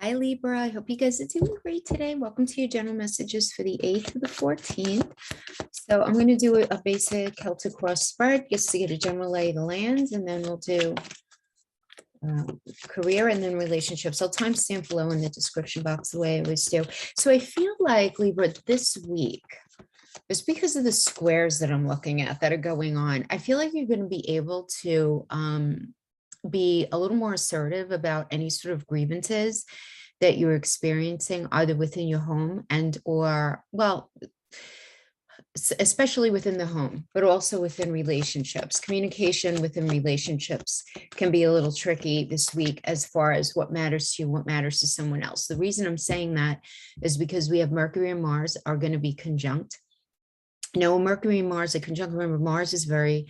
Hi Libra, I hope you guys are doing great today. Welcome to your general messages for the 8th to the 14th. So I'm going to do a basic Celtic cross spread just to get a general lay of the lands, and then we'll do career and then relationships. I'll timestamp below in the description box the way I always do. So I feel like Libra this week, just because of the squares that I'm looking at that are going on, I feel like you're going to be able to be a little more assertive about any sort of grievances that you're experiencing either within your home and or, well, especially within the home, but also within relationships. Communication within relationships can be a little tricky this week as far as what matters to you, what matters to someone else. The reason I'm saying that is because we have Mercury and Mars are going to be conjunct. No, Mercury and Mars are conjunct. Remember, Mars is very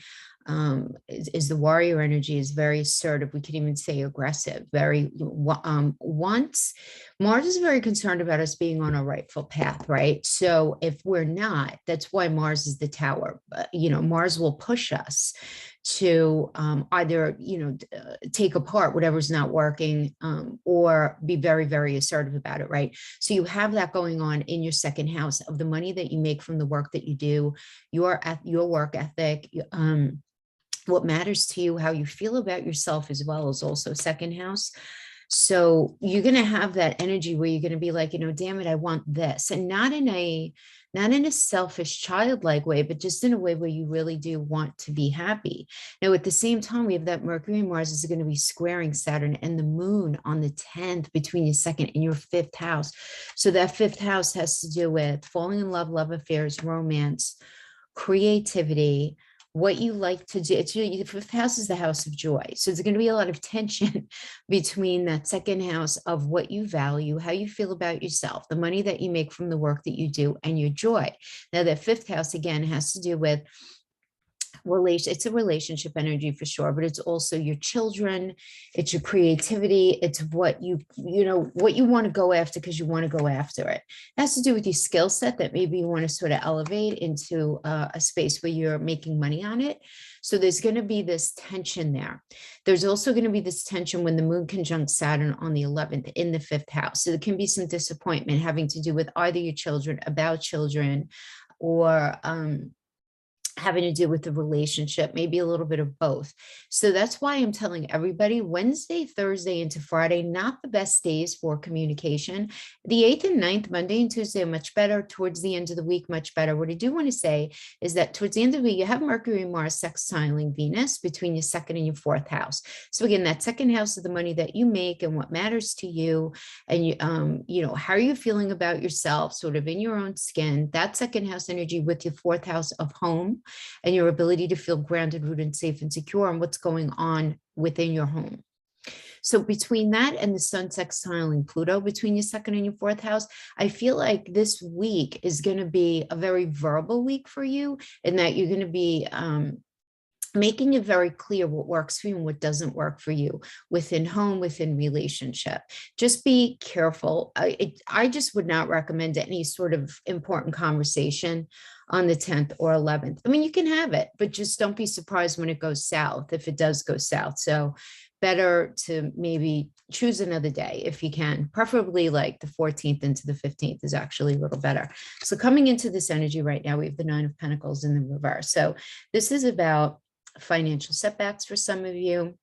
is the warrior energy, is very assertive. We could even say aggressive, very once Mars is very concerned about us being on a rightful path, right? So if we're not, that's why Mars is the tower. Mars will push us to either take apart whatever's not working, or be very, very assertive about it, right? So you have that going on in your second house of the money that you make from the work that you do, your work ethic, what matters to you, how you feel about yourself, as well as also second house. So you're going to have that energy where you're going to be like, damn it, I want this. And not in a selfish, childlike way, but just in a way where you really do want to be happy. Now, at the same time, we have that Mercury and Mars is going to be squaring Saturn and the moon on the 10th between your second and your fifth house. So that fifth house has to do with falling in love, love affairs, romance, creativity, what you like to do. The fifth house is the house of joy. So there's going to be a lot of tension between that second house of what you value, how you feel about yourself, the money that you make from the work that you do, and your joy. Now, that fifth house, again, has to do with it's a relationship energy for sure, but it's also your children, it's your creativity, it's what what you want to go after because you want to go after it. It has to do with your skill set that maybe you want to sort of elevate into a space where you're making money on it. So there's going to be this tension there. There's also going to be this tension when the moon conjunct Saturn on the 11th in the fifth house. So there can be some disappointment having to do with either your children, about children, or having to do with the relationship, maybe a little bit of both. So that's why I'm telling everybody Wednesday, Thursday into Friday, not the best days for communication. The 8th and 9th, Monday and Tuesday are much better. Towards the end of the week, much better. What I do want to say is that towards the end of the week, you have Mercury and Mars sextiling Venus between your second and your fourth house. So again, that second house is the money that you make and what matters to you. And how are you feeling about yourself, sort of in your own skin, that second house energy with your fourth house of home and your ability to feel grounded, rooted, safe, and secure on what's going on within your home. So between that and the sun sextiling Pluto between your second and your fourth house, I feel like this week is going to be a very verbal week for you, in that you're going to be making it very clear what works for you and what doesn't work for you within home, within relationship. Just be careful. I just would not recommend any sort of important conversation on the 10th or 11th. I mean, you can have it, but just don't be surprised when it goes south, if it does go south. So better to maybe choose another day if you can, preferably like the 14th into the 15th is actually a little better. So coming into this energy right now, we have the 9 of Pentacles in the reverse. So this is about financial setbacks for some of you,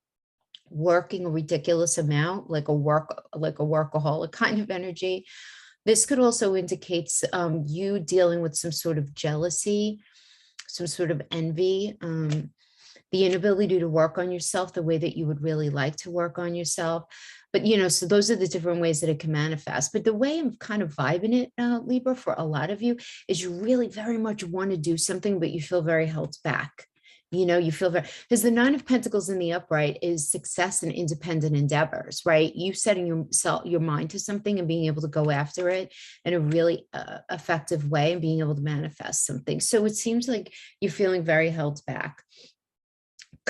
working a ridiculous amount, like a workaholic kind of energy. This could also indicate you dealing with some sort of jealousy, some sort of envy, the inability to work on yourself the way that you would really like to work on yourself. But, so those are the different ways that it can manifest. But the way I'm kind of vibing it, Libra, for a lot of you, is you really very much want to do something, but you feel very held back. You feel very, because the 9 of Pentacles in the upright is success and independent endeavors, right? You setting your mind to something and being able to go after it in a really effective way and being able to manifest something. So it seems like you're feeling very held back.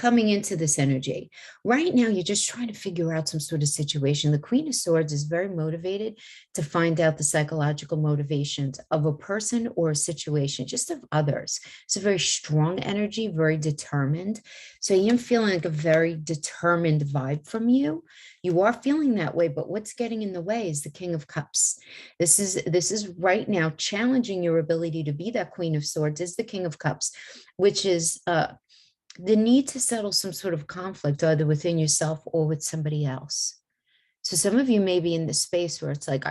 coming into this energy. Right now, you're just trying to figure out some sort of situation. The Queen of Swords is very motivated to find out the psychological motivations of a person or a situation, just of others. It's a very strong energy, very determined. So I am feeling like a very determined vibe from you. You are feeling that way, but what's getting in the way is the King of Cups. This is right now challenging your ability to be that Queen of Swords is the King of Cups, which is the need to settle some sort of conflict, either within yourself or with somebody else. So some of you may be in this space where it's like,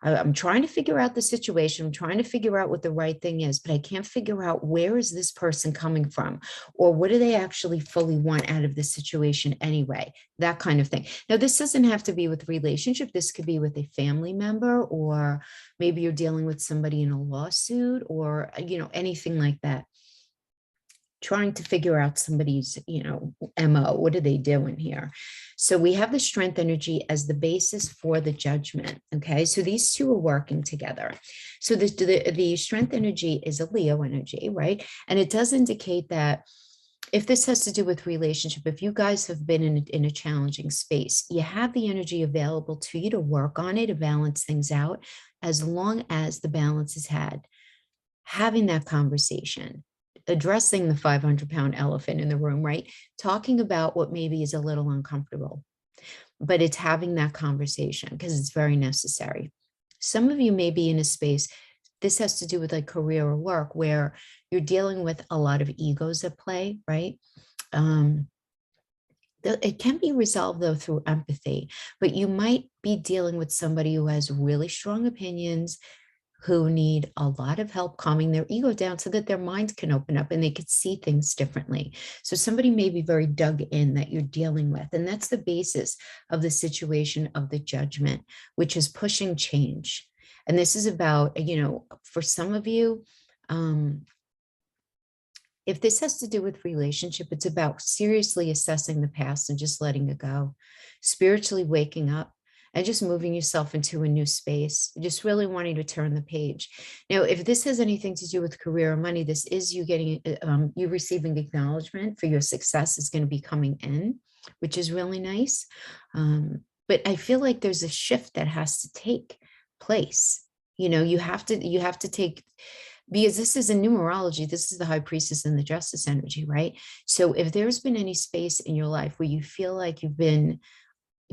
I'm trying to figure out the situation. I'm trying to figure out what the right thing is, but I can't figure out where is this person coming from, or what do they actually fully want out of this situation anyway, that kind of thing. Now, this doesn't have to be with a relationship. This could be with a family member, or maybe you're dealing with somebody in a lawsuit, or, anything like that. Trying to figure out somebody's, MO, what are they doing here? So we have the strength energy as the basis for the judgment. Okay, so these two are working together. So the strength energy is a Leo energy, right? And it does indicate that if this has to do with relationship, if you guys have been in a challenging space, you have the energy available to you to work on it, to balance things out, as long as the balance is had. Having that conversation, addressing the 500-pound elephant in the room, right? Talking about what maybe is a little uncomfortable, but it's having that conversation because it's very necessary. Some of you may be in a space, this has to do with like career or work, where you're dealing with a lot of egos at play, right? It can be resolved though through empathy, but you might be dealing with somebody who has really strong opinions, who need a lot of help calming their ego down so that their minds can open up and they could see things differently. So somebody may be very dug in that you're dealing with. And that's the basis of the situation of the judgment, which is pushing change. And this is about, for some of you, if this has to do with relationship, it's about seriously assessing the past and just letting it go, spiritually waking up, and just moving yourself into a new space, just really wanting to turn the page. Now, if this has anything to do with career or money, this is you getting, you receiving acknowledgement for your success is going to be coming in, which is really nice. But I feel like there's a shift that has to take place. You have to take, because this is in numerology, this is the high priestess and the justice energy, right? So if there's been any space in your life where you feel like you've been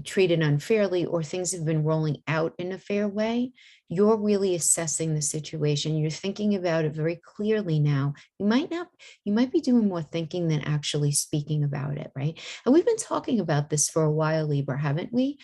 treated unfairly, or things have been rolling out in a fair way, you're really assessing the situation. You're thinking about it very clearly now. You might be doing more thinking than actually speaking about it, right? And we've been talking about this for a while, Libra, haven't we?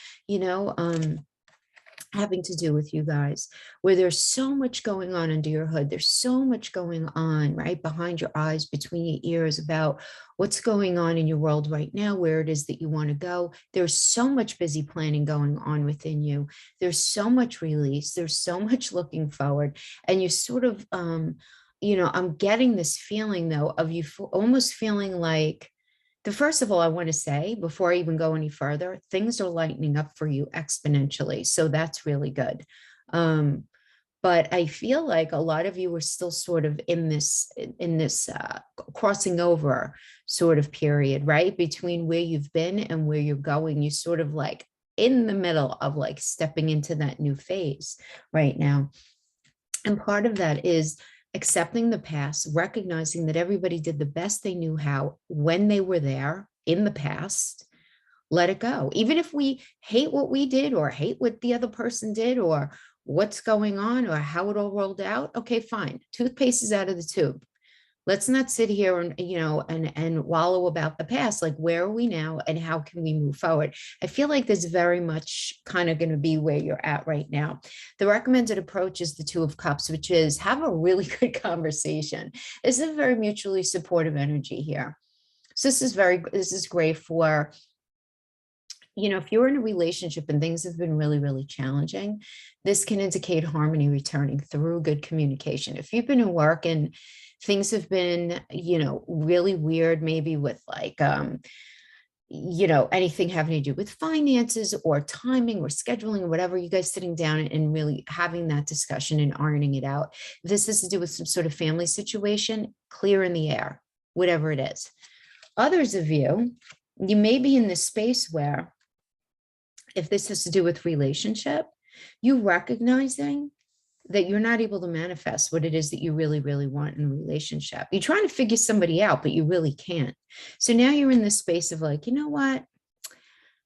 Having to do with you guys, where there's so much going on under your hood. There's so much going on right behind your eyes, between your ears, about what's going on in your world right now, where it is that you want to go. There's so much busy planning going on within you. There's so much release. There's so much looking forward. And you sort of, I'm getting this feeling though of you almost feeling like, first of all, I want to say, before I even go any further, things are lightening up for you exponentially. So that's really good. But I feel like a lot of you are still sort of in this crossing over sort of period, right? Between where you've been and where you're going. You're sort of like in the middle of like stepping into that new phase right now. And part of that is accepting the past, recognizing that everybody did the best they knew how when they were there in the past. Let it go. Even if we hate what we did, or hate what the other person did, or what's going on, or how it all rolled out, okay, fine. Toothpaste is out of the tube. Let's not sit here and wallow about the past. Like, where are we now and how can we move forward? I feel like there's very much kind of going to be where you're at right now. The recommended approach is the Two of Cups, which is have a really good conversation. It's a very mutually supportive energy here. So this is great for, if you're in a relationship and things have been really, really challenging, this can indicate harmony returning through good communication. If you've been in work and things have been, really weird, maybe with like, anything having to do with finances or timing or scheduling or whatever, you guys sitting down and really having that discussion and ironing it out. If this has to do with some sort of family situation, clear in the air, whatever it is. Others of you, you may be in this space where, if this has to do with relationship, you recognizing that you're not able to manifest what it is that you really, really want in a relationship. You're trying to figure somebody out, but you really can't. So now you're in this space of like, you know what?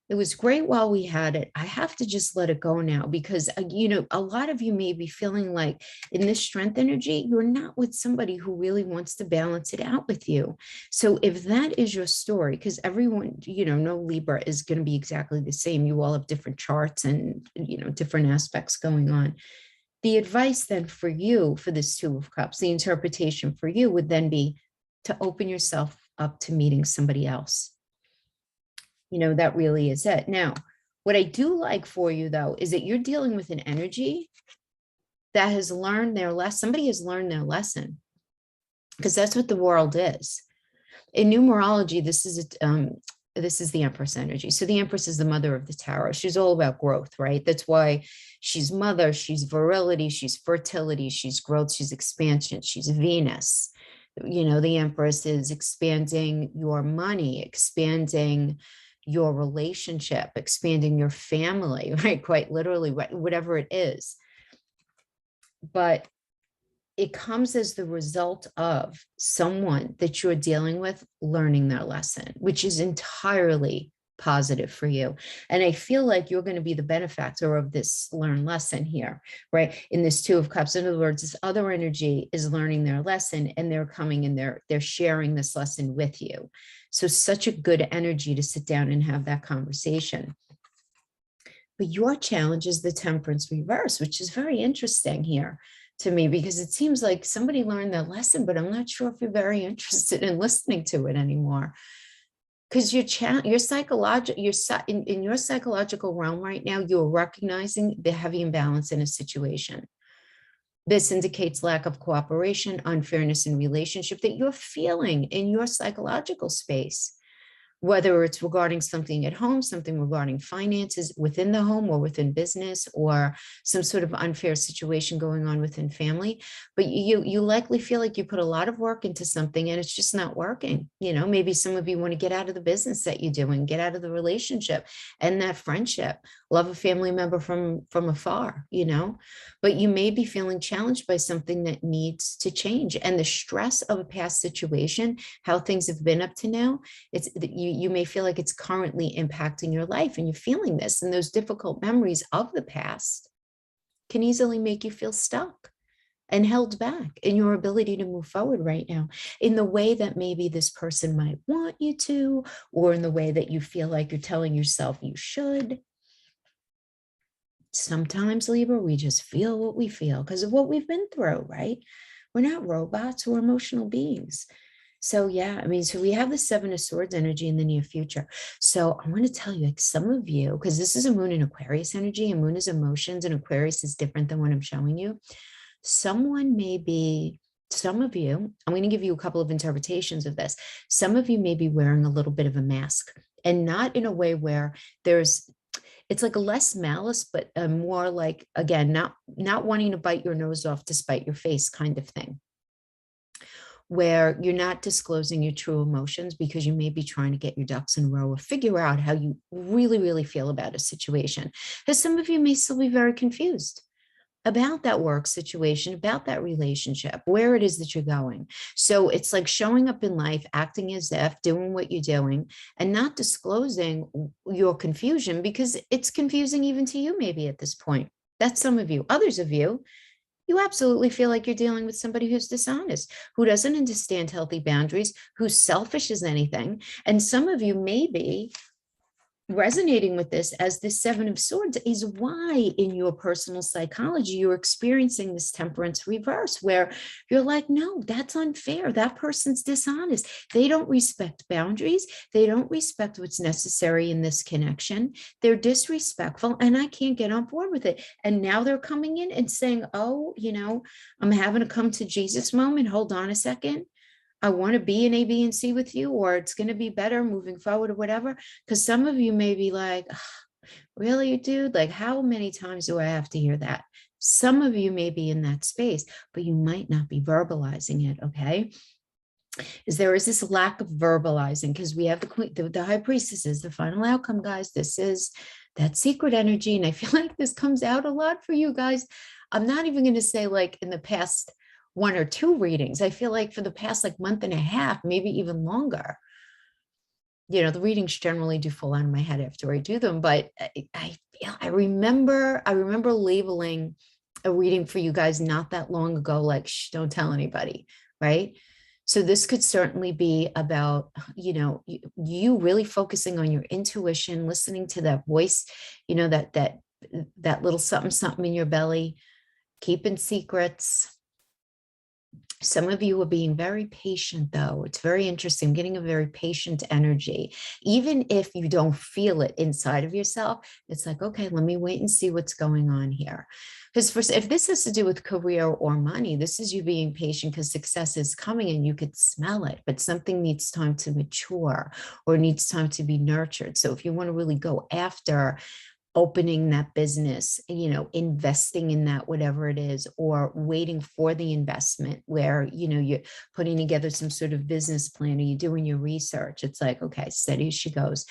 It was great while we had it. I have to just let it go now because, a lot of you may be feeling like in this strength energy, you're not with somebody who really wants to balance it out with you. So if that is your story, because everyone, no Libra is going to be exactly the same. You all have different charts and, different aspects going on. The advice then for you, for this Two of Cups, the interpretation for you would then be to open yourself up to meeting somebody else. That really is it. Now, what I do like for you, though, is that you're dealing with an energy that has learned their lesson. Somebody has learned their lesson, because that's what the world is. In numerology, this is the Empress energy. So the Empress is the mother of the tarot. She's all about growth, right? That's why she's mother, she's virility, she's fertility, she's growth, she's expansion, she's Venus. The Empress is expanding your money, expanding your relationship, expanding your family, right? Quite literally, whatever it is. But it comes as the result of someone that you're dealing with learning their lesson, which is entirely positive for you. And I feel like you're going to be the benefactor of this learned lesson here, right? In this Two of Cups. In other words, this other energy is learning their lesson and they're coming and they're sharing this lesson with you. So such a good energy to sit down and have that conversation. But your challenge is the Temperance reverse, which is very interesting here to me, because it seems like somebody learned their lesson, but I'm not sure if you're very interested in listening to it anymore. Because your psychological, in your psychological realm right now, you're recognizing the heavy imbalance in a situation. This indicates lack of cooperation, unfairness in relationship that you're feeling in your psychological space, whether it's regarding something at home, something regarding finances within the home or within business, or some sort of unfair situation going on within family. But you likely feel like you put a lot of work into something and it's just not working. Maybe some of you want to get out of the business that you're doing, get out of the relationship and that friendship, love a family member from afar, but you may be feeling challenged by something that needs to change. And the stress of a past situation, how things have been up to now, you may feel like it's currently impacting your life and you're feeling this, and those difficult memories of the past can easily make you feel stuck and held back in your ability to move forward right now in the way that maybe this person might want you to, or in the way that you feel like you're telling yourself you should. Sometimes, Libra, we just feel what we feel because of what we've been through, right? We're not robots, we're emotional beings. So yeah, so we have the Seven of Swords energy in the near future. So I want to tell you, like, some of you, because this is a moon in Aquarius energy, and moon is emotions, and Aquarius is different than what I'm showing you. Some of you, I'm going to give you a couple of interpretations of this. Some of you may be wearing a little bit of a mask, and not in a way where it's like a less malice, but more like, again, not wanting to bite your nose off to spite your face kind of thing, where you're not disclosing your true emotions because you may be trying to get your ducks in a row or figure out how you really, really feel about a situation. Because some of you may still be very confused about that work situation, about that relationship, where it is that you're going. So it's like showing up in life, acting as if, doing what you're doing, and not disclosing your confusion because it's confusing even to you maybe at this point. That's some of you. Others of you, you absolutely feel like you're dealing with somebody who's dishonest, who doesn't understand healthy boundaries, who's selfish as anything. And some of you may be resonating with this as the Seven of Swords is why in your personal psychology, you're experiencing this Temperance reverse, where you're like, no, that's unfair. That person's dishonest. They don't respect boundaries. They don't respect what's necessary in this connection. They're disrespectful and I can't get on board with it. And now they're coming in and saying, oh, I'm having a come to Jesus moment. Hold on a second. I want to be in A, B, and C with you, or it's going to be better moving forward or whatever. Because some of you may be like, really, dude? Like, how many times do I have to hear that? Some of you may be in that space, but you might not be verbalizing it, okay? is there is this lack of verbalizing, because we have the queen, the high priestess is the final outcome, guys. This is that secret energy. And I feel like this comes out a lot for you guys. I'm not even going to say like in the past 1 or 2 readings. I feel like for the past like month and a half, maybe even longer. You know, the readings generally do fall out of my head after I do them, but I remember labeling a reading for you guys not that long ago, like, shh, don't tell anybody, right? So this could certainly be about, you know, you really focusing on your intuition, listening to that voice, you know, that little something, something in your belly, keeping secrets. Some of you are being very patient, though. It's very interesting, getting a very patient energy. Even if you don't feel it inside of yourself, it's like, okay, let me wait and see what's going on here. Because if this has to do with career or money, this is you being patient because success is coming and you could smell it, but something needs time to mature or needs time to be nurtured. So if you want to really go after opening that business, you know, investing in that, whatever it is, or waiting for the investment where, you know, you're putting together some sort of business plan or you're doing your research. It's like, okay, steady as she goes.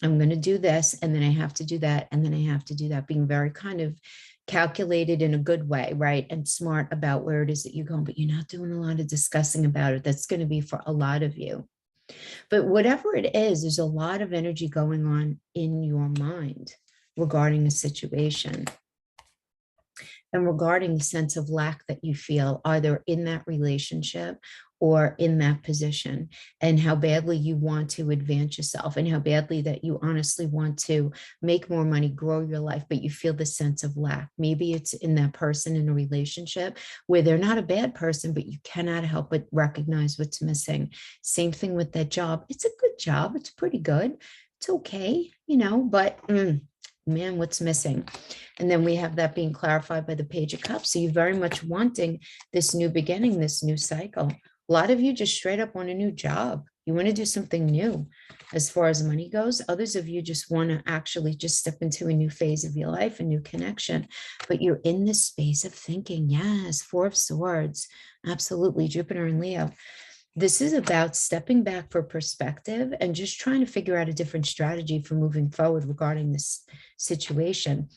I'm going to do this, and then I have to do that, and then I have to do that, being very kind of calculated in a good way, right? And smart about where it is that you're going, but you're not doing a lot of discussing about it. That's going to be for a lot of you. But whatever it is, there's a lot of energy going on in your mind regarding a situation and regarding the sense of lack that you feel either in that relationship or in that position, and how badly you want to advance yourself and how badly that you honestly want to make more money, grow your life, but you feel the sense of lack. Maybe it's in that person in a relationship where they're not a bad person, but you cannot help but recognize what's missing. Same thing with that job. It's a good job. It's pretty good. It's okay, you know, but man, what's missing? And then we have that being clarified by the Page of Cups. So you're very much wanting this new beginning, this new cycle. A lot of you just straight up want a new job. You want to do something new as far as money goes. Others of you just want to actually just step into a new phase of your life, a new connection. But you're in this space of thinking, yes, 4 of Swords, absolutely, Jupiter and Leo. This is about stepping back for perspective and just trying to figure out a different strategy for moving forward regarding this situation.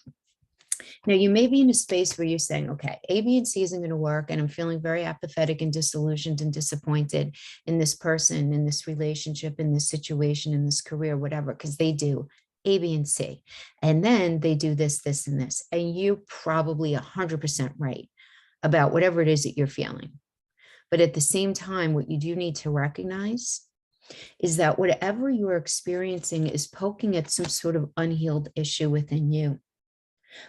Now, you may be in a space where you're saying, okay, A, B, and C isn't going to work, and I'm feeling very apathetic and disillusioned and disappointed in this person, in this relationship, in this situation, in this career, whatever, because they do A, B, and C. And then they do this, this, and this. And you're probably 100% right about whatever it is that you're feeling. But at the same time, what you do need to recognize is that whatever you're experiencing is poking at some sort of unhealed issue within you.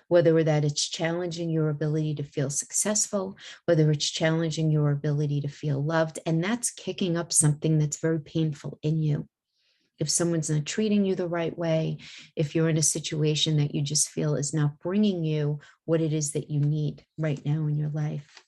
Whether that it's challenging your ability to feel successful, whether it's challenging your ability to feel loved, and that's kicking up something that's very painful in you. If someone's not treating you the right way, if you're in a situation that you just feel is not bringing you what it is that you need right now in your life.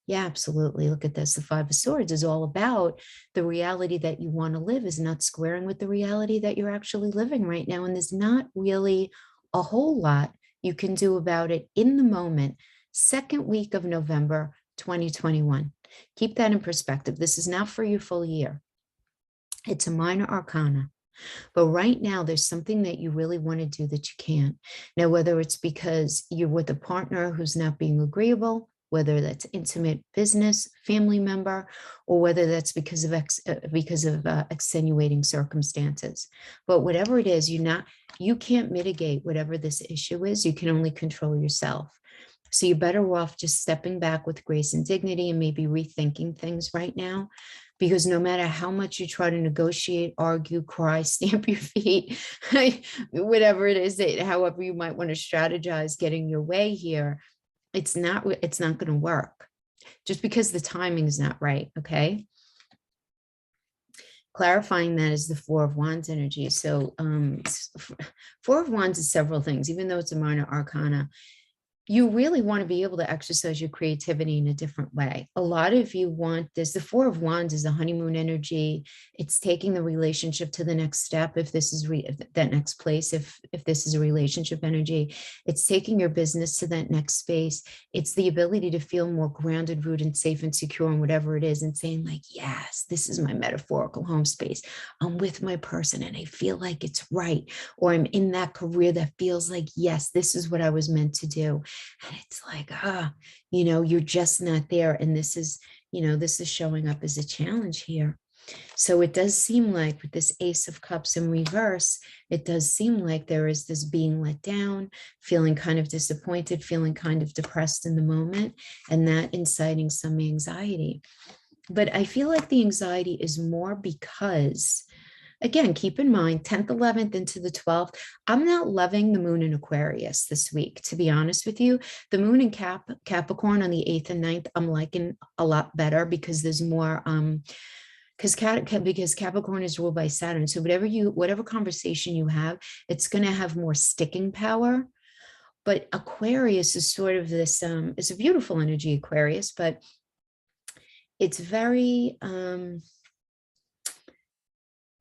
Yeah, absolutely. Look at this. The 5 of Swords is all about the reality that you want to live is not squaring with the reality that you're actually living right now. And there's not really a whole lot you can do about it in the moment. 2nd week of November, 2021. Keep that in perspective. This is not for your full year. It's a minor arcana. But right now, there's something that you really want to do that you can't. Now, whether it's because you're with a partner who's not being agreeable, whether that's intimate business, family member, or whether that's because of extenuating circumstances. But whatever it is, you can't mitigate whatever this issue is. You can only control yourself. So you're better off just stepping back with grace and dignity and maybe rethinking things right now. Because no matter how much you try to negotiate, argue, cry, stamp your feet, whatever it is, however you might want to strategize getting your way here, it's not going to work just because the timing is not right. Okay. Clarifying that is the 4 of Wands energy. So 4 of Wands is several things, even though it's a minor arcana. you really want to be able to exercise your creativity in a different way. A lot of you want this. The Four of Wands is a honeymoon energy. It's taking the relationship to the next step. If this is if that next place, if this is a relationship energy, it's taking your business to that next space. It's the ability to feel more grounded, rooted, safe, and secure in whatever it is, and saying like, yes, this is my metaphorical home space. I'm with my person and I feel like it's right. Or I'm in that career that feels like, yes, this is what I was meant to do. And it's like, you're just not there. And this is showing up as a challenge here. So it does seem like with this Ace of Cups in reverse, it does seem like there is this being let down, feeling kind of disappointed, feeling kind of depressed in the moment, and that inciting some anxiety. But I feel like the anxiety is more because, again, keep in mind, 10th, 11th into the 12th, I'm not loving the moon in Aquarius this week, to be honest with you. The moon in Capricorn on the 8th and 9th, I'm liking a lot better because there's more, because Capricorn is ruled by Saturn. So whatever conversation you have, it's going to have more sticking power. But Aquarius is sort of this, it's a beautiful energy, Aquarius, but it's very,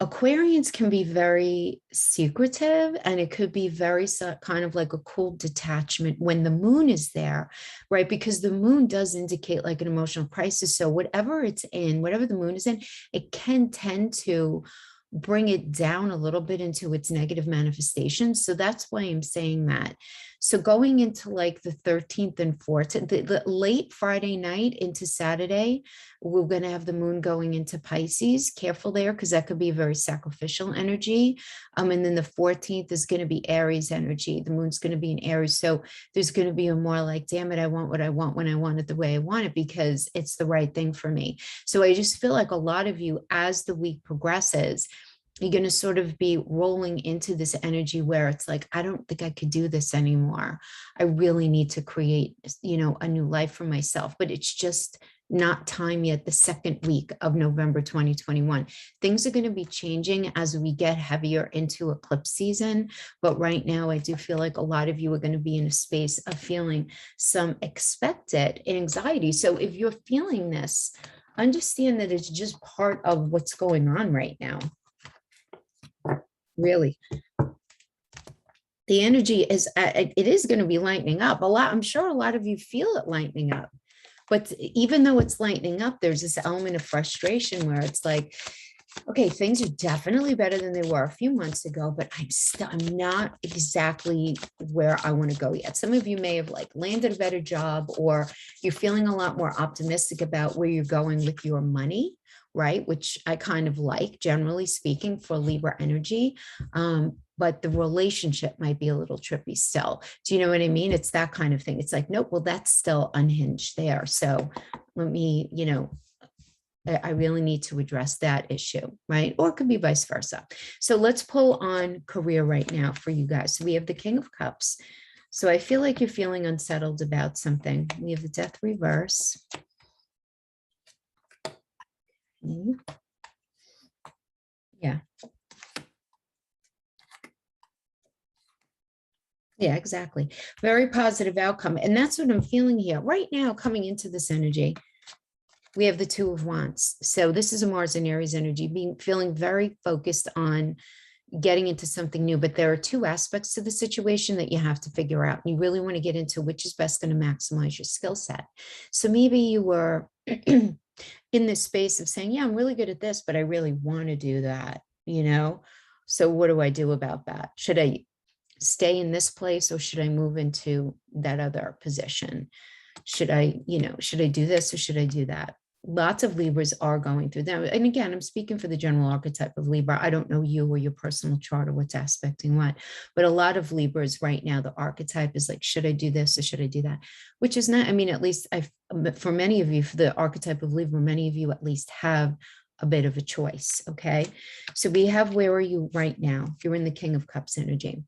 Aquarians can be very secretive, and it could be very kind of like a cool detachment when the moon is there, right? Because the moon does indicate like an emotional crisis. So whatever it's in, whatever the moon is in, it can tend to bring it down a little bit into its negative manifestations. So that's why I'm saying that. So going into like the 13th and 14th, the late Friday night into Saturday, we're going to have the moon going into Pisces. Careful there, because that could be a very sacrificial energy. And then the 14th is going to be Aries energy. The moon's going to be in Aries. So there's going to be a more like, damn it, I want what I want when I want it the way I want it, because it's the right thing for me. So I just feel like a lot of you, as the week progresses, you're going to sort of be rolling into this energy where it's like, I don't think I could do this anymore. I really need to create, a new life for myself, but it's just not time yet. The second week of November 2021, things are going to be changing as we get heavier into eclipse season. But right now, I do feel like a lot of you are going to be in a space of feeling some expected anxiety. So if you're feeling this, understand that it's just part of what's going on right now. Really, the energy is, it is going to be lightening up a lot. I'm sure a lot of you feel it lightening up, but even though it's lightening up, there's this element of frustration where it's like, okay, things are definitely better than they were a few months ago, but I'm not exactly where I want to go yet. Some of you may have like landed a better job, or you're feeling a lot more optimistic about where you're going with your money, right? Which I kind of like, generally speaking, for Libra energy. But the relationship might be a little trippy still. Do you know what I mean? It's that kind of thing. It's like, nope, well, that's still unhinged there. So let me, I really need to address that issue, right? Or it could be vice versa. So let's pull on career right now for you guys. So we have the King of Cups. So I feel like you're feeling unsettled about something. We have the Death reverse. Yeah. Yeah, exactly. Very positive outcome. And that's what I'm feeling here right now coming into this energy. We have the Two of Wands. So this is a Mars and Aries energy, feeling very focused on getting into something new. But there are two aspects to the situation that you have to figure out. You really want to get into which is best going to maximize your skill set. So maybe you were in this space of saying, yeah, I'm really good at this, but I really want to do that, So what do I do about that? Should I stay in this place, or should I move into that other position? Should I do this, or should I do that? Lots of Libras are going through them. And again, I'm speaking for the general archetype of Libra. I don't know you or your personal chart or what's aspecting what, but a lot of Libras right now, the archetype is like, should I do this or should I do that? Which is not, at least for many of you, for the archetype of Libra, many of you at least have a bit of a choice. Okay. So we have, where are you right now? You're in the King of Cups energy.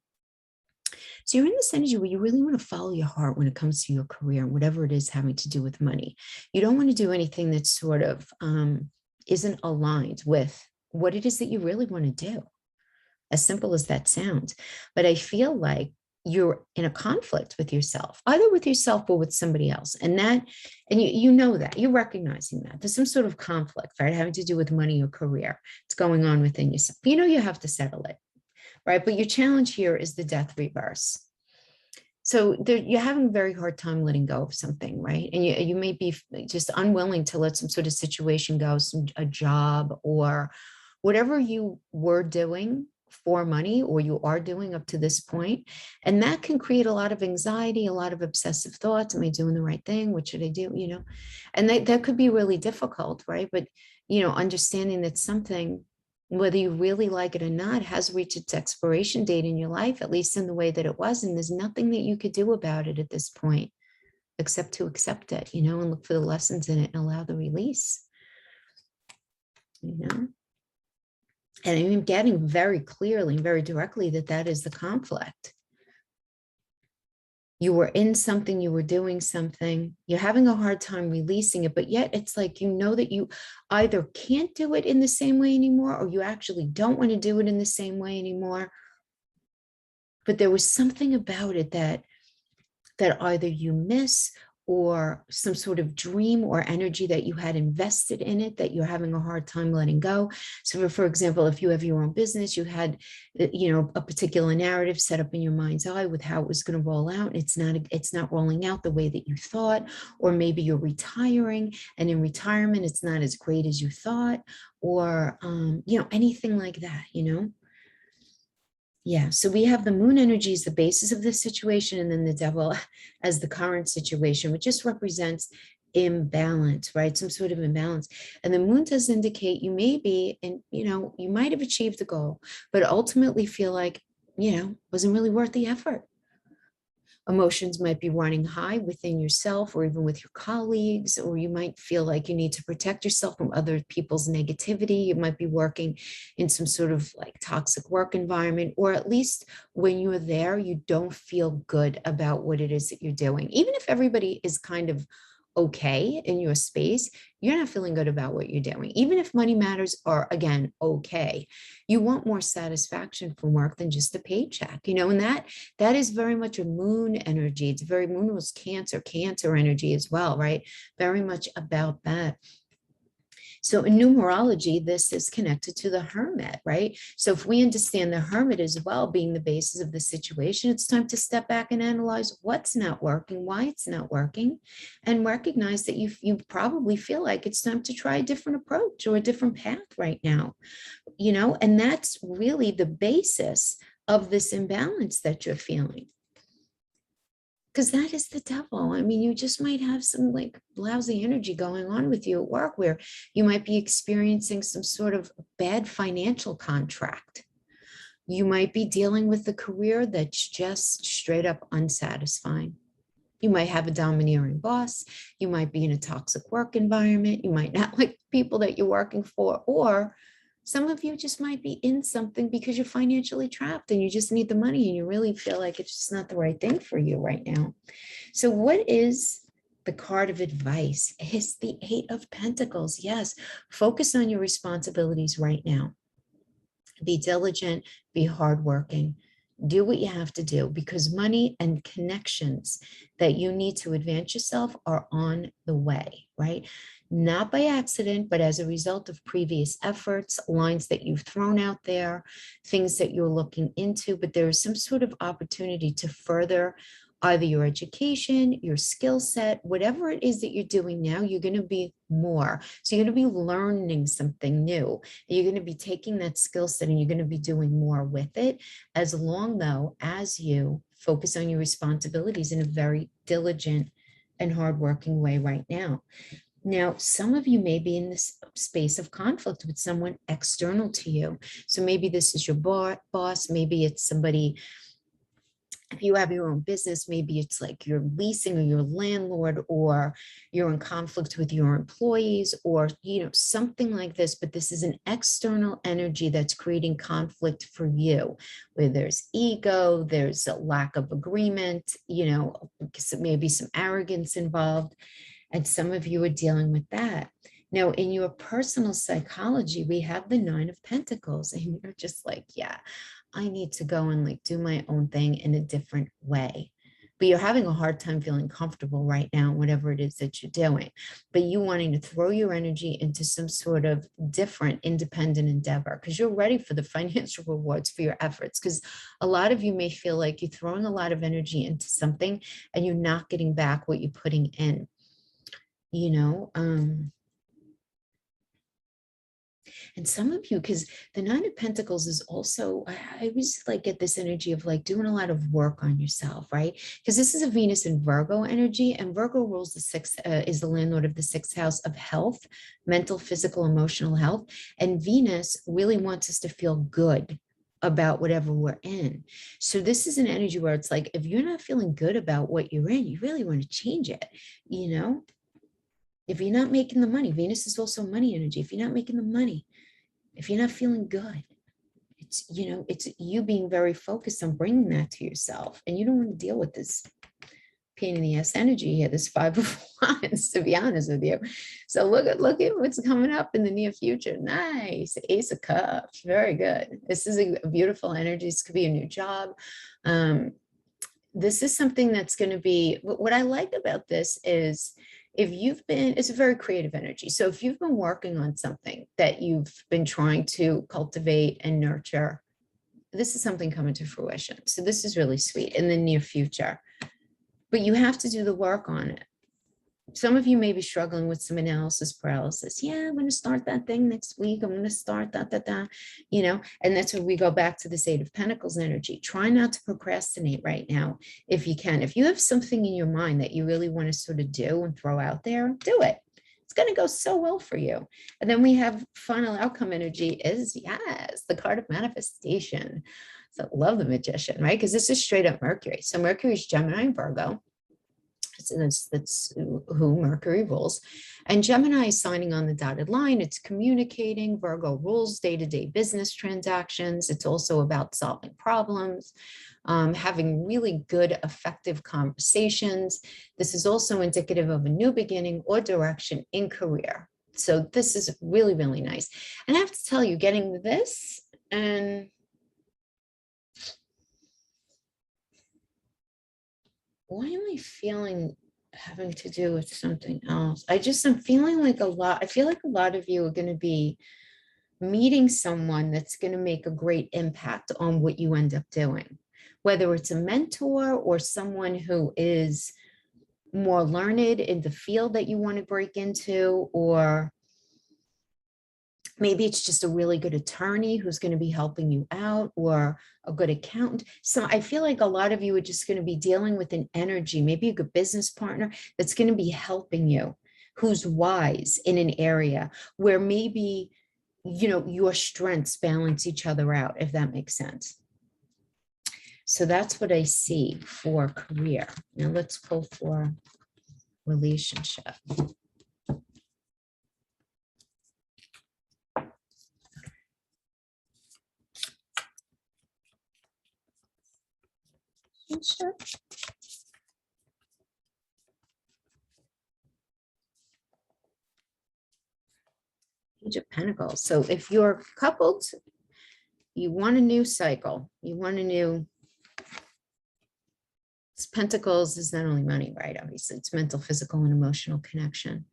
So you're in this energy where you really want to follow your heart when it comes to your career and whatever it is having to do with money. You don't want to do anything that sort of isn't aligned with what it is that you really want to do. As simple as that sounds. But I feel like you're in a conflict with yourself, either with yourself or with somebody else. And you know that, you're recognizing that there's some sort of conflict, right? Having to do with money or career. It's going on within yourself. You know, you have to settle it, right? But your challenge here is the death reverse. So you're having a very hard time letting go of something, right? And you may be just unwilling to let some sort of situation go, a job or whatever you were doing for money or you are doing up to this point. And that can create a lot of anxiety, a lot of obsessive thoughts. Am I doing the right thing? What should I do? You know, and that could be really difficult, right? But, you know, understanding that something, whether you really like it or not, has reached its expiration date in your life, at least in the way that it was. And there's nothing that you could do about it at this point, except to accept it, you know, and look for the lessons in it and allow the release, you know. And I'm getting very clearly and very directly that that is the conflict. You were in something, you were doing something, you're having a hard time releasing it, but yet it's like, you know, that you either can't do it in the same way anymore, or you actually don't want to do it in the same way anymore. But there was something about it that either you miss, or some sort of dream or energy that you had invested in it that you're having a hard time letting go. So for example, if you have your own business, you had, you know, a particular narrative set up in your mind's eye with how it was going to roll out. It's not rolling out the way that you thought, or maybe you're retiring and in retirement, it's not as great as you thought, or, you know, anything like that, you know? Yeah, so we have the moon energy as the basis of this situation, and then the devil as the current situation, which just represents imbalance, right? Some sort of imbalance. And the moon does indicate you may be, and you know, you might have achieved the goal, but ultimately feel like, you know, wasn't really worth the effort. Emotions might be running high within yourself or even with your colleagues, or you might feel like you need to protect yourself from other people's negativity. You might be working in some sort of like toxic work environment, or at least when you're there, you don't feel good about what it is that you're doing. Even if everybody is kind of okay in your space, you're not feeling good about what you're doing. Even if money matters are, again, okay, you want more satisfaction from work than just a paycheck, you know, and that is very much a moon energy. It's very, moon was cancer energy as well, right? Very much about that. So in numerology, this is connected to the hermit, right? So if we understand the hermit as well being the basis of the situation, it's time to step back and analyze what's not working, why it's not working, and recognize that you probably feel like it's time to try a different approach or a different path right now, you know, and that's really the basis of this imbalance that you're feeling. Because that is the devil. I mean, you just might have some like lousy energy going on with you at work, where you might be experiencing some sort of bad financial contract. You might be dealing with a career that's just straight up unsatisfying. You might have a domineering boss. You might be in a toxic work environment. You might not like people that you're working for, or some of you just might be in something because you're financially trapped and you just need the money and you really feel like it's just not the right thing for you right now. So what is the card of advice? It's the 8 of Pentacles. Yes, focus on your responsibilities right now. Be diligent, be hardworking. Do what you have to do, because money and connections that you need to advance yourself are on the way, right? Not by accident, but as a result of previous efforts, lines that you've thrown out there, things that you're looking into, but there is some sort of opportunity to further either your education, your skill set, whatever it is that you're doing now, you're going to be more. So you're going to be learning something new. You're going to be taking that skill set and you're going to be doing more with it, as long though as you focus on your responsibilities in a very diligent and hardworking way right now. Now, some of you may be in this space of conflict with someone external to you. So maybe this is your boss, maybe it's somebody. If you have your own business, maybe it's like you're leasing or your landlord, or you're in conflict with your employees, or, you know, something like this. But this is an external energy that's creating conflict for you, where there's ego, there's a lack of agreement, you know, maybe some arrogance involved. And some of you are dealing with that. Now, in your personal psychology, we have the 9 of Pentacles, and you're just like, yeah, I need to go and like do my own thing in a different way. But you're having a hard time feeling comfortable right now, whatever it is that you're doing. But you wanting to throw your energy into some sort of different independent endeavor because you're ready for the financial rewards for your efforts. Because a lot of you may feel like you're throwing a lot of energy into something and you're not getting back what you're putting in, you know. And some of you, because the Nine of Pentacles is also, I always like get this energy of like doing a lot of work on yourself, right? Because this is a Venus and Virgo energy, and Virgo rules the sixth, is the landlord of the sixth house of health, mental, physical, emotional health. And Venus really wants us to feel good about whatever we're in. So this is an energy where it's like, if you're not feeling good about what you're in, you really want to change it, you know? If you're not making the money, Venus is also money energy. If you're not making the money, if you're not feeling good, it's, you know, it's you being very focused on bringing that to yourself. And you don't want to deal with this pain in the ass energy here, this Five of Wands, to be honest with you. So look at what's coming up in the near future. Nice. Ace of Cups. Very good. This is a beautiful energy. This could be a new job. This is something that's going to be, what I like about this is, if you've been, it's a very creative energy. So if you've been working on something that you've been trying to cultivate and nurture, this is something coming to fruition. So this is really sweet in the near future, but you have to do the work on it. Some of you may be struggling with some analysis paralysis. Yeah, I'm going to start that thing next week. I'm going to start that, you know, and that's where we go back to this Eight of Pentacles energy. Try not to procrastinate right now if you can. If you have something in your mind that you really want to sort of do and throw out there, do it. It's going to go so well for you. And then we have final outcome energy is, yes, the card of manifestation. So I love the Magician, right? Because this is straight up Mercury. So Mercury is Gemini and Virgo. That's who Mercury rules. And Gemini is signing on the dotted line. It's communicating. Virgo rules day-to-day business transactions. It's also about solving problems, having really good, effective conversations. This is also indicative of a new beginning or direction in career. So this is really, really nice. And I have to tell you, getting this and why am I feeling having to do with something else? I'm feeling like I feel like a lot of you are going to be meeting someone that's going to make a great impact on what you end up doing, whether it's a mentor or someone who is more learned in the field that you want to break into, or maybe it's just a really good attorney who's going to be helping you out, or a good accountant. So I feel like a lot of you are just going to be dealing with an energy, maybe a good business partner that's going to be helping you, who's wise in an area where maybe, you know, your strengths balance each other out, if that makes sense. So that's what I see for career. Now let's pull for relationship. Page of Pentacles. So if you're coupled, you want a new cycle, you want a new, Pentacles is not only money, right? Obviously, it's mental, physical, and emotional connection.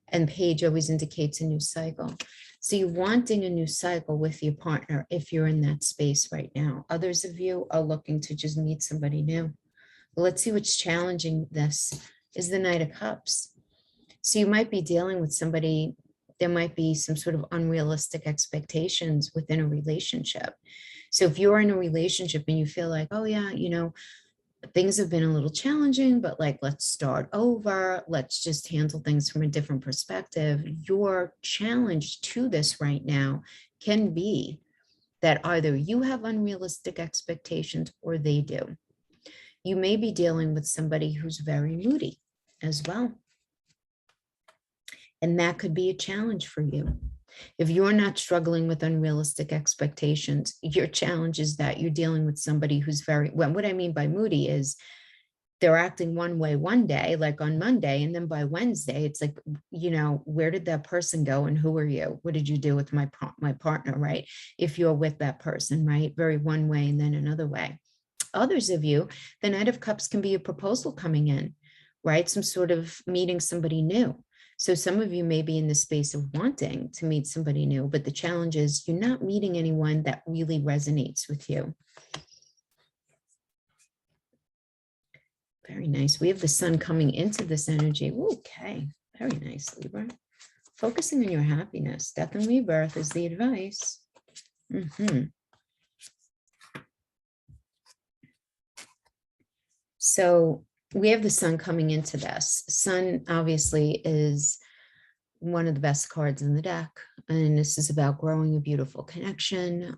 And page always indicates a new cycle. So you're wanting a new cycle with your partner if you're in that space right now. Others of you are looking to just meet somebody new. Let's see what's challenging this is the Knight of Cups. So you might be dealing with somebody, there might be some sort of unrealistic expectations within a relationship. So if you're in a relationship and you feel like, oh yeah, you know, things have been a little challenging, but like, let's start over. Let's just handle things from a different perspective. Your challenge to this right now can be that either you have unrealistic expectations or they do. You may be dealing with somebody who's very moody as well. And that could be a challenge for you. If you're not struggling with unrealistic expectations, your challenge is that you're dealing with somebody who's very, well, what I mean by moody is they're acting one way one day, like on Monday, and then by Wednesday, it's like, where did that person go and who are you? What did you do with my partner, right? If you're with that person, right? Very one way and then another way. Others of you, the Knight of Cups can be a proposal coming in, right? Some sort of meeting somebody new. So some of you may be in the space of wanting to meet somebody new, but the challenge is you're not meeting anyone that really resonates with you. Very nice. We have the sun coming into this energy. Okay, very nice, Libra. Focusing on your happiness. Death and rebirth is the advice. So we have the sun coming into this. Sun obviously is one of the best cards in the deck. And this is about growing a beautiful connection.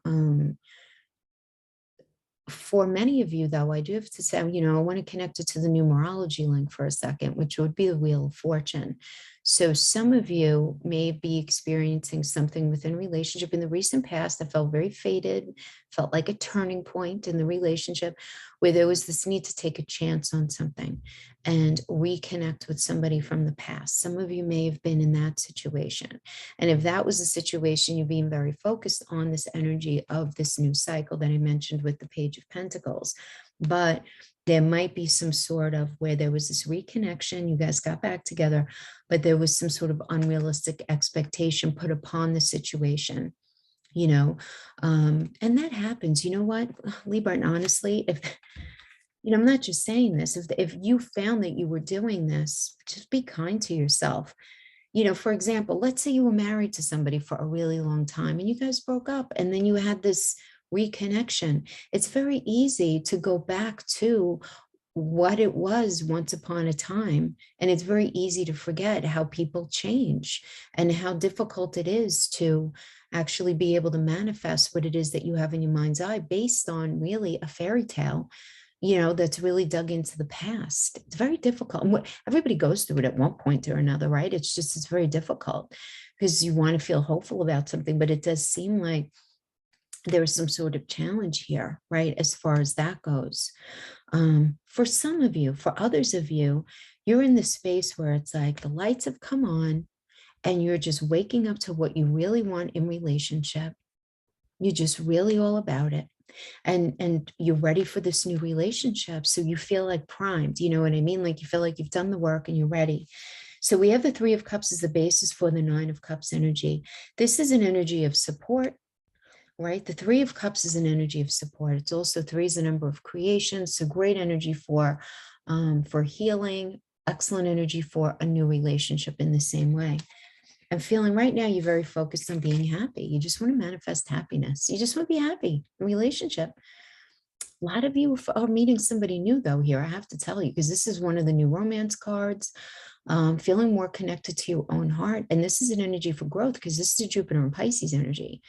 For many of you, though, I do have to say, I want to connect it to the numerology link for a second, which would be the Wheel of Fortune. So some of you may be experiencing something within a relationship in the recent past that felt very fated, felt like a turning point in the relationship, where there was this need to take a chance on something and reconnect with somebody from the past. Some of you may have been in that situation. And if that was the situation, you're being very focused on this energy of this new cycle that I mentioned with the Page of Pentacles. But there might be some sort of where there was this reconnection, you guys got back together, but there was some sort of unrealistic expectation put upon the situation, and that happens. You know what, Libra, and honestly, if, I'm not just saying this, if you found that you were doing this, just be kind to yourself. For example, let's say you were married to somebody for a really long time and you guys broke up and then you had this reconnection. It's very easy to go back to what it was once upon a time. And it's very easy to forget how people change and how difficult it is to actually be able to manifest what it is that you have in your mind's eye based on really a fairy tale, that's really dug into the past. It's very difficult. And everybody goes through it at one point or another, right? It's very difficult because you want to feel hopeful about something, but it does seem like there's some sort of challenge here, right? As far as that goes. For some of you, for others of you, you're in the space where it's like the lights have come on and you're just waking up to what you really want in relationship. You're just really all about it. And you're ready for this new relationship. So you feel like primed, you know what I mean? Like you feel like you've done the work and you're ready. So we have the Three of Cups as the basis for the Nine of Cups energy. This is an energy of support, right? The Three of Cups is an energy of support. It's also three is a number of creation. So great energy for healing, excellent energy for a new relationship in the same way. I'm feeling right now you're very focused on being happy. You just want to manifest happiness. You just want to be happy in relationship. A lot of you are meeting somebody new, though, here, I have to tell you, because this is one of the new romance cards. Feeling more connected to your own heart. And this is an energy for growth because this is a Jupiter and Pisces energy,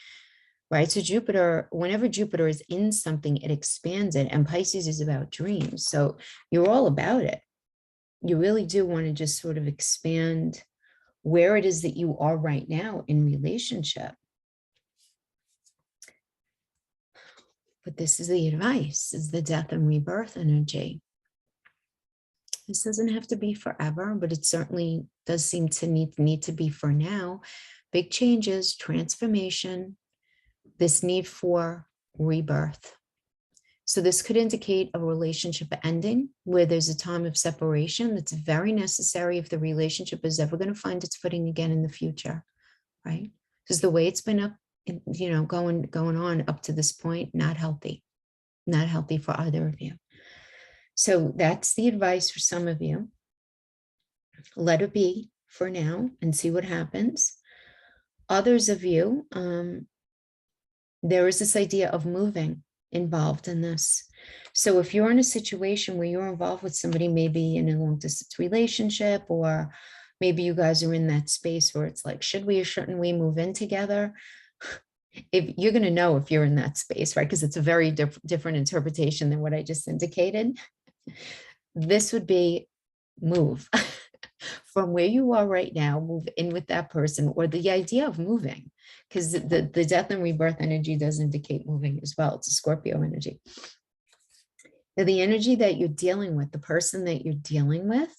right? So Jupiter, whenever Jupiter is in something, it expands it. And Pisces is about dreams. So you're all about it. You really do want to just sort of expand where it is that you are right now in relationship. But this is the advice, is the death and rebirth energy. This doesn't have to be forever, but it certainly does seem to need to be for now. Big changes, transformation, this need for rebirth. So this could indicate a relationship ending where there's a time of separation that's very necessary if the relationship is ever going to find its footing again in the future, right? Because the way it's been up, going on up to this point, not healthy for either of you. So that's the advice for some of you. Let it be for now and see what happens. Others of you, there is this idea of moving involved in this. So if you're in a situation where you're involved with somebody, maybe in a long distance relationship, or maybe you guys are in that space where it's like, should we or shouldn't we move in together? If you're going to know if you're in that space, right? Because it's a very different interpretation than what I just indicated. This would be move from where you are right now, move in with that person, or the idea of moving, because the death and rebirth energy does indicate moving as well. It's a Scorpio energy. Now, the energy that you're dealing with, the person that you're dealing with,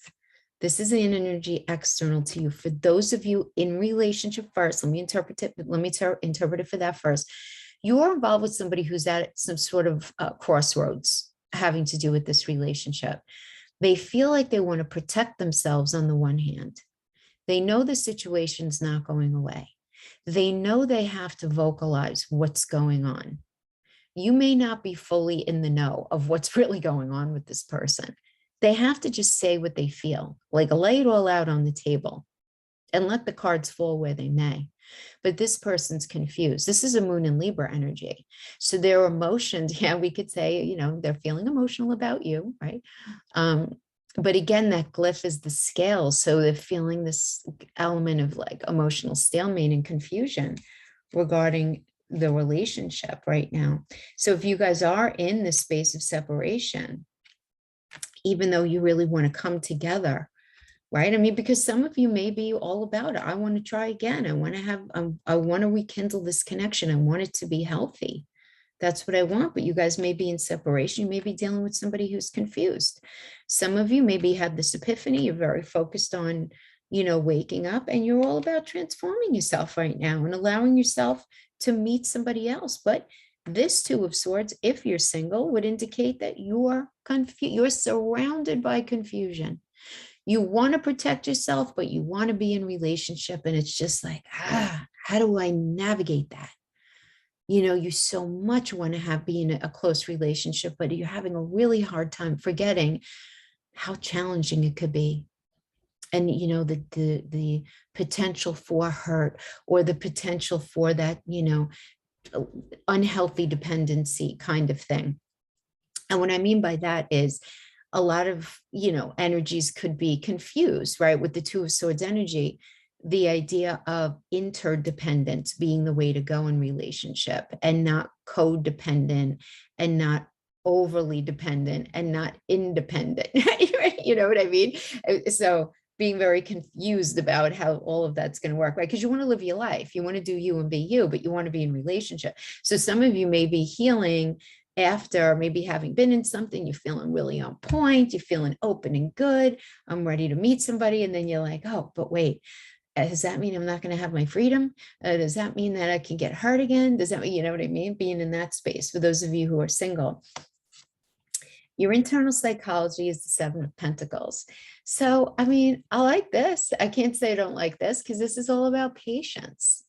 this is an energy external to you. For those of you in relationship first, let me interpret it. Let me interpret it for that first. You are involved with somebody who's at some sort of crossroads having to do with this relationship. They feel like they want to protect themselves on the one hand. They know the situation's not going away. They know they have to vocalize what's going on. You may not be fully in the know of what's really going on with this person. They have to just say what they feel, like lay it all out on the table and let the cards fall where they may. But this person's confused. This is a moon in Libra energy. So their emotions, yeah, we could say, you know, they're feeling emotional about you, right? But again, that glyph is the scale. So they're feeling this element of like emotional stalemate and confusion regarding the relationship right now. So if you guys are in this space of separation, even though you really want to come together, right? I mean, because some of you may be all about it. I want to try again. I want to have, I want to rekindle this connection. I want it to be healthy. That's what I want. But you guys may be in separation. You may be dealing with somebody who's confused. Some of you maybe had this epiphany. You're very focused on, you know, waking up, and you're all about transforming yourself right now and allowing yourself to meet somebody else. But this Two of Swords, if you're single, would indicate that you're confused. You're surrounded by confusion. You want to protect yourself, but you want to be in relationship. And it's just like, how do I navigate that? You know, you so much want to be in a close relationship, but you're having a really hard time forgetting how challenging it could be. And, you know, the potential for hurt, or the potential for that, you know, unhealthy dependency kind of thing. And what I mean by that is a lot of, you know, energies could be confused, right? With the Two of Swords energy, the idea of interdependence being the way to go in relationship, and not codependent, and not overly dependent, and not independent. You know what I mean? So being very confused about how all of that's going to work, right? Because you want to live your life, you want to do you and be you, but you want to be in relationship. So some of you may be healing after maybe having been in something, you're feeling really on point, you're feeling open and good, I'm ready to meet somebody. And then you're like, oh, but wait, does that mean I'm not going to have my freedom? Does that mean that I can get hurt again? Does that mean, you know what I mean? Being in that space, for those of you who are single. Your internal psychology is the Seven of Pentacles. So, I mean, I like this. I can't say I don't like this, because this is all about patience.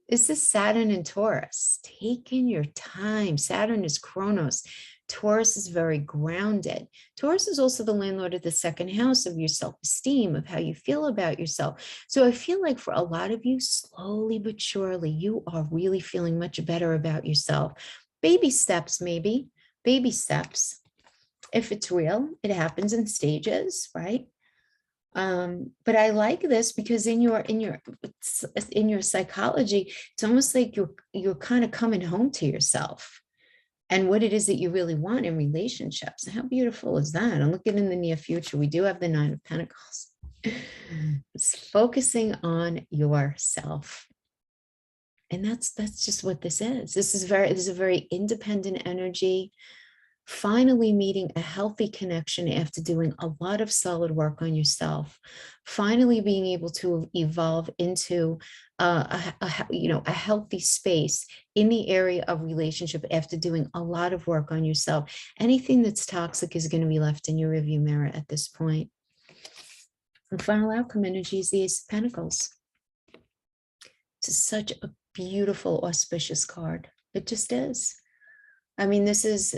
This is Saturn and Taurus, taking your time. Saturn is Chronos. Taurus is very grounded. Taurus is also the landlord of the second house of your self-esteem, of how you feel about yourself. So I feel like for a lot of you, slowly but surely, you are really feeling much better about yourself. Baby steps, maybe. Baby steps. If it's real, it happens in stages, right? But I like this because in your psychology, it's almost like you're kind of coming home to yourself and what it is that you really want in relationships. How beautiful is that? And looking in the near future, we do have the Nine of Pentacles. It's focusing on yourself. And that's just what this is. This is a very independent energy. Finally meeting a healthy connection after doing a lot of solid work on yourself, finally being able to evolve into a healthy space in the area of relationship after doing a lot of work on yourself. Anything that's toxic is going to be left in your rearview mirror at this point. And final outcome energy is the Ace of Pentacles. It's such a beautiful, auspicious card. It just is. I mean, this is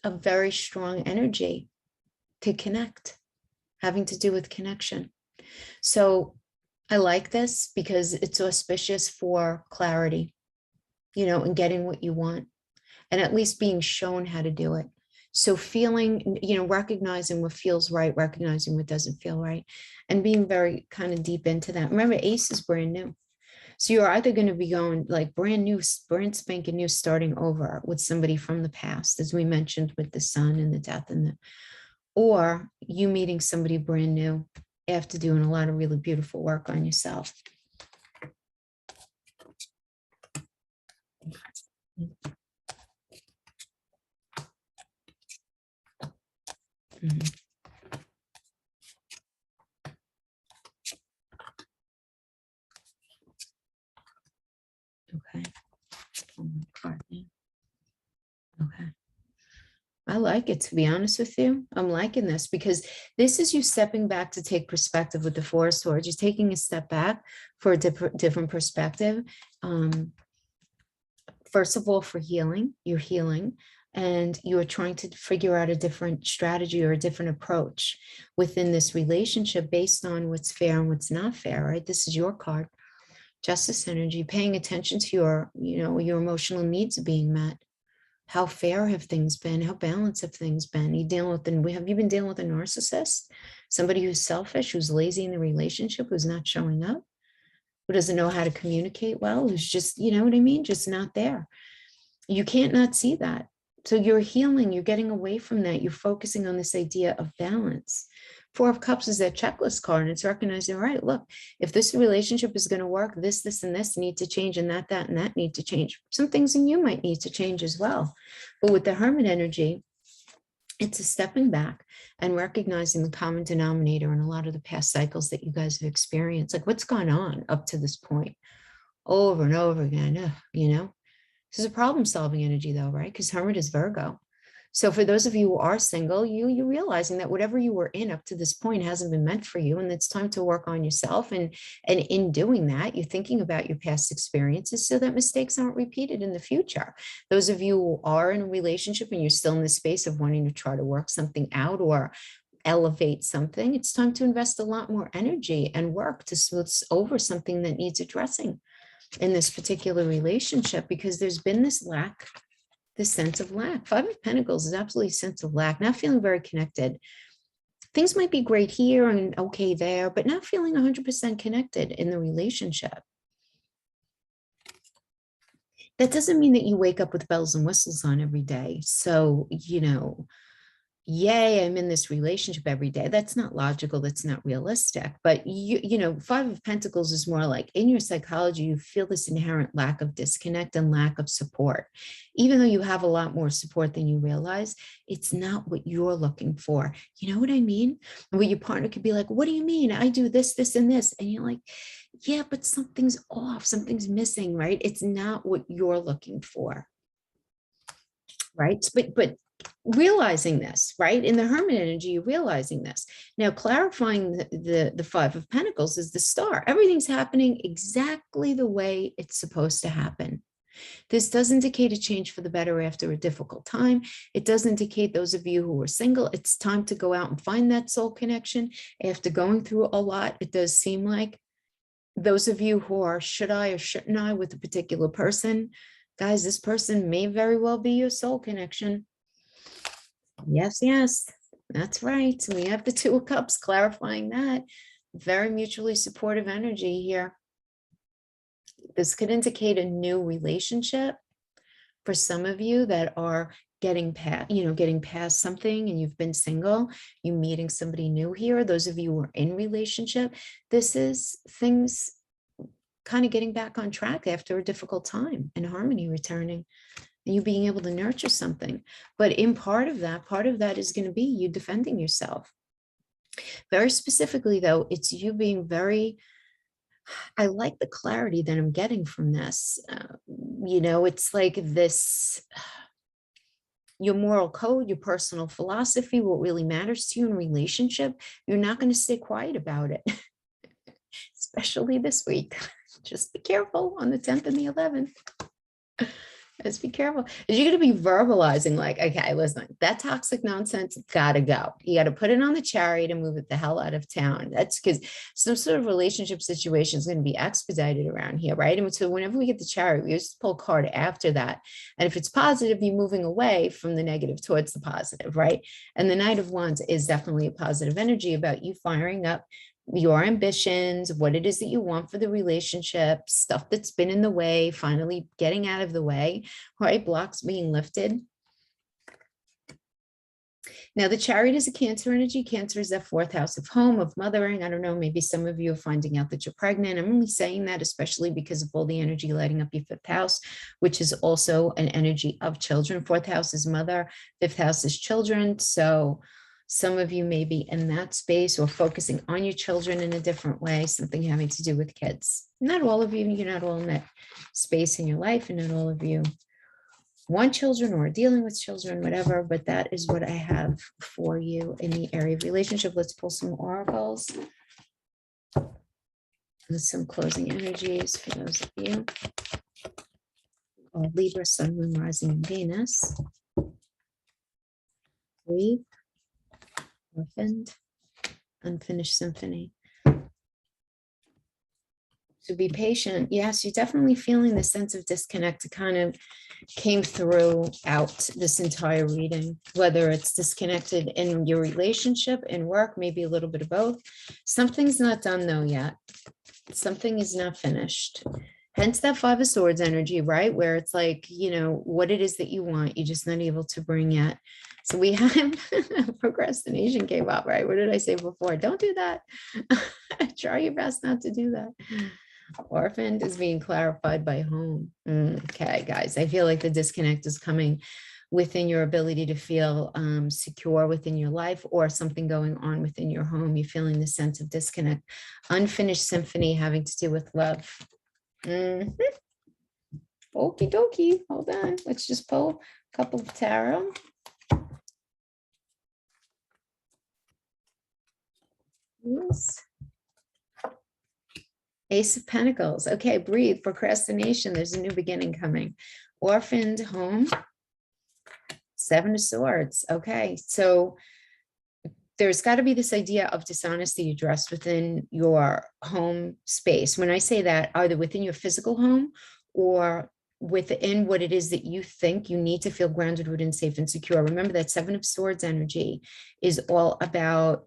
a very strong energy to connect, having to do with connection. So I like this because it's auspicious for clarity, you know, and getting what you want, and at least being shown how to do it. So feeling, you know, recognizing what feels right, recognizing what doesn't feel right, and being very kind of deep into that. Remember, Ace is brand new. So you're either going to be going like brand new, brand spanking new, starting over with somebody from the past, as we mentioned with the sun and the death, or you meeting somebody brand new after doing a lot of really beautiful work on yourself. Mhm. Okay. Pull my card now. Okay. I like it, to be honest with you. I'm liking this because this is you stepping back to take perspective with the Four of Swords. You're taking a step back for a different perspective. First of all, for healing, you're healing, and you're trying to figure out a different strategy or a different approach within this relationship based on what's fair and what's not fair, right? This is your card, Justice energy, paying attention to your, your emotional needs being met. How fair have things been? How balanced have things been? Have you been dealing with a narcissist? Somebody who's selfish, who's lazy in the relationship, who's not showing up, who doesn't know how to communicate well, who's just, you know what I mean? Just not there. You can't not see that. So you're healing, you're getting away from that. You're focusing on this idea of balance. Four of Cups is that checklist card, and it's recognizing, all right, look, if this relationship is going to work, this, and this need to change, and that need to change. Some things in you might need to change as well. But with the Hermit energy, it's a stepping back and recognizing the common denominator in a lot of the past cycles that you guys have experienced. Like what's gone on up to this point over and over again, This is a problem-solving energy though, right? Because Hermit is Virgo. So for those of you who are single, you're realizing that whatever you were in up to this point hasn't been meant for you. And it's time to work on yourself. And in doing that, you're thinking about your past experiences so that mistakes aren't repeated in the future. Those of you who are in a relationship and you're still in the space of wanting to try to work something out or elevate something, it's time to invest a lot more energy and work to smooth over something that needs addressing in this particular relationship, because there's been this lack, this sense of lack. Five of Pentacles is absolutely a sense of lack, not feeling very connected. Things might be great here and okay there, but not feeling 100% connected in the relationship. That doesn't mean that you wake up with bells and whistles on every day. So, yay, I'm in this relationship every day. That's not logical. That's not realistic. But Five of Pentacles is more like in your psychology, you feel this inherent lack of disconnect and lack of support. Even though you have a lot more support than you realize, it's not what you're looking for. You know what I mean? And where your partner could be like, what do you mean? I do this, this, and this. And you're like, yeah, but something's off, something's missing, right? It's not what you're looking for. Right. But realizing this, right, in the Hermit energy, you're realizing this. Now, clarifying the Five of Pentacles is the Star. Everything's happening exactly the way it's supposed to happen. This does indicate a change for the better after a difficult time. It does indicate those of you who are single, it's time to go out and find that soul connection. After going through a lot, it does seem like those of you who are should I or shouldn't I with a particular person, guys, this person may very well be your soul connection. Yes, that's right. So we have the Two of Cups clarifying that. Very mutually supportive energy here. This could indicate a new relationship for some of you that are getting past something and you've been single, you meeting somebody new here. Those of you who are in relationship, this is things kind of getting back on track after a difficult time and harmony returning. You being able to nurture something. But in part of that is going to be you defending yourself. Very specifically, though, it's you being I like the clarity that I'm getting from this. It's like this, your moral code, your personal philosophy, what really matters to you in a relationship, you're not going to stay quiet about it, especially this week. Just be careful on the 10th and the 11th. Just be careful. You're going to be verbalizing like, okay, listen, that toxic nonsense gotta go. You got to put it on the chariot and move it the hell out of town. That's because some sort of relationship situation is going to be expedited around here, right? And so whenever we get the chariot, we just pull a card after that. And if it's positive, you're moving away from the negative towards the positive, right? And the Knight of Wands is definitely a positive energy about you firing up your ambitions, what it is that you want for the relationship, stuff that's been in the way, finally getting out of the way, right? Blocks being lifted. Now, the Chariot is a Cancer energy. Cancer is that fourth house of home, of mothering. I don't know, maybe some of you are finding out that you're pregnant. I'm only saying that especially because of all the energy lighting up your fifth house, which is also an energy of children. Fourth house is mother, fifth house is children. So Some of you may be in that space or focusing on your children in a different way, something having to do with kids. Not all of you, you're not all in that space in your life, and not all of you want children or dealing with children, whatever, but that is what I have for you in the area of relationship. Let's pull some oracles. With some closing energies for those of you. Libra, Sun, Moon, Rising, and Venus. Breathe. Orphaned. Unfinished Symphony. So be patient. Yes, you're definitely feeling the sense of disconnect. It kind of came throughout this entire reading, whether it's disconnected in your relationship, in work, maybe a little bit of both. Something's not done though yet. Something is not finished. Hence that Five of Swords energy, right? Where it's like, you know, what it is that you want, you're just not able to bring yet. So we have procrastination came up, right? What did I say before? Don't do that. Try your best not to do that. Orphaned is being clarified by home. Okay, guys, I feel like the disconnect is coming within your ability to feel secure within your life, or something going on within your home. You're feeling the sense of disconnect. Unfinished symphony having to do with love. Okie dokie. Hold on. Let's just pull a couple of tarot. Yes. Ace of Pentacles. Okay, breathe. Procrastination. There's a new beginning coming. Orphaned home. Seven of Swords. Okay, so there's got to be this idea of dishonesty addressed within your home space. When I say that, either within your physical home or within what it is that you think you need to feel grounded, rooted, and safe and secure. Remember that Seven of Swords energy is all about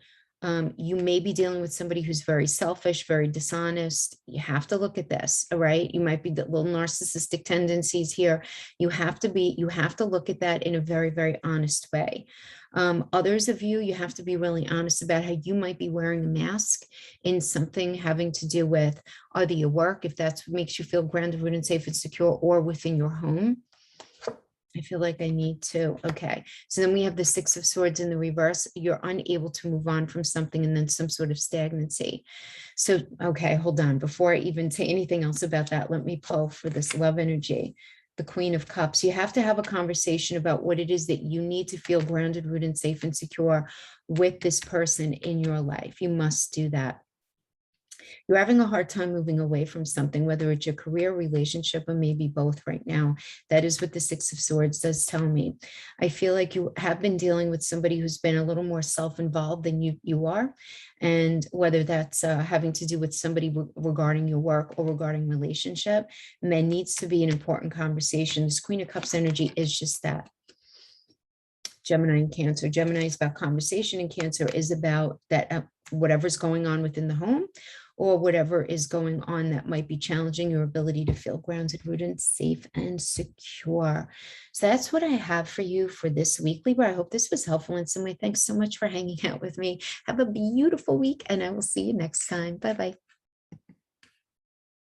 you may be dealing with somebody who's very selfish, very dishonest. You have to look at this, all right? You might be the little narcissistic tendencies here. You have to look at that in a very, very honest way. Others of you, you have to be really honest about how you might be wearing a mask in something having to do with either your work, if that's what makes you feel grounded, rooted, and safe and secure, or within your home. I feel like I need to. Okay. So then we have the Six of Swords in the reverse. You're unable to move on from something, and then some sort of stagnancy. So, okay, hold on. Before I even say anything else about that, let me pull for this love energy. The Queen of Cups. You have to have a conversation about what it is that you need to feel grounded, rooted, safe, and secure with this person in your life. You must do that. You're having a hard time moving away from something, whether it's your career, relationship, or maybe both right now. That is what the Six of Swords does tell me. I feel like you have been dealing with somebody who's been a little more self-involved than you are. And whether that's having to do with somebody regarding your work or regarding relationship, and there needs to be an important conversation. This Queen of Cups energy is just that. Gemini and Cancer. Gemini is about conversation, and Cancer is about that whatever's going on within the home, or whatever is going on that might be challenging your ability to feel grounded, rooted, safe, and secure. So that's what I have for you for this week, Libra. I hope this was helpful in some way. Thanks so much for hanging out with me. Have a beautiful week, and I will see you next time. Bye-bye.